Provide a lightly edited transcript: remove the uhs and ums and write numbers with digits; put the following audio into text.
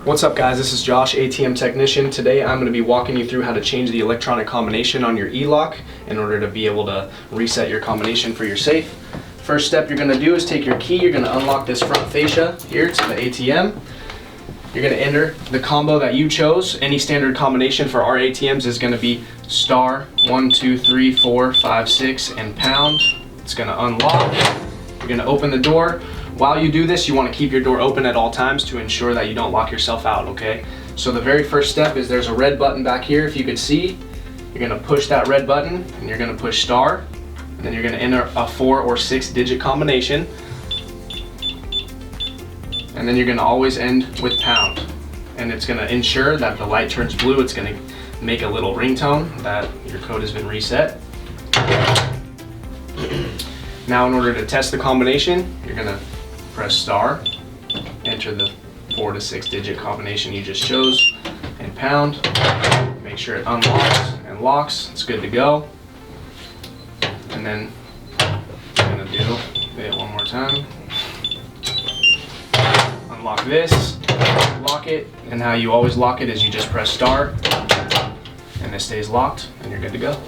What's up guys, this is Josh, ATM technician. Today I'm going to be walking you through how to change the electronic combination on your E-lock in order to be able to reset your combination for your safe. First step you're going to do is take your key, you're going to unlock this front fascia here to the ATM. You're going to enter the combo that you chose. Any standard combination for our ATMs is going to be star 1 2 3 4 5 6 and pound. It's going to unlock. You're going to open the door. While you do this, you want to keep your door open at all times to ensure that you don't lock yourself out, okay? So the very first step is there's a red button back here, if you could see. You're going to push that red button and you're going to push star, and then you're going to enter a 4 or 6 digit combination, and then you're going to always end with pound, and it's going to ensure that the light turns blue. It's going to make a little ringtone that your code has been reset. Now in order to test the combination, you're going to press star, enter the 4 to 6 digit combination you just chose, and pound. Make sure it unlocks and locks. It's good to go. And then I'm going to do it one more time. Unlock this, lock it, and how you always lock it is you just press star, and it stays locked, and you're good to go.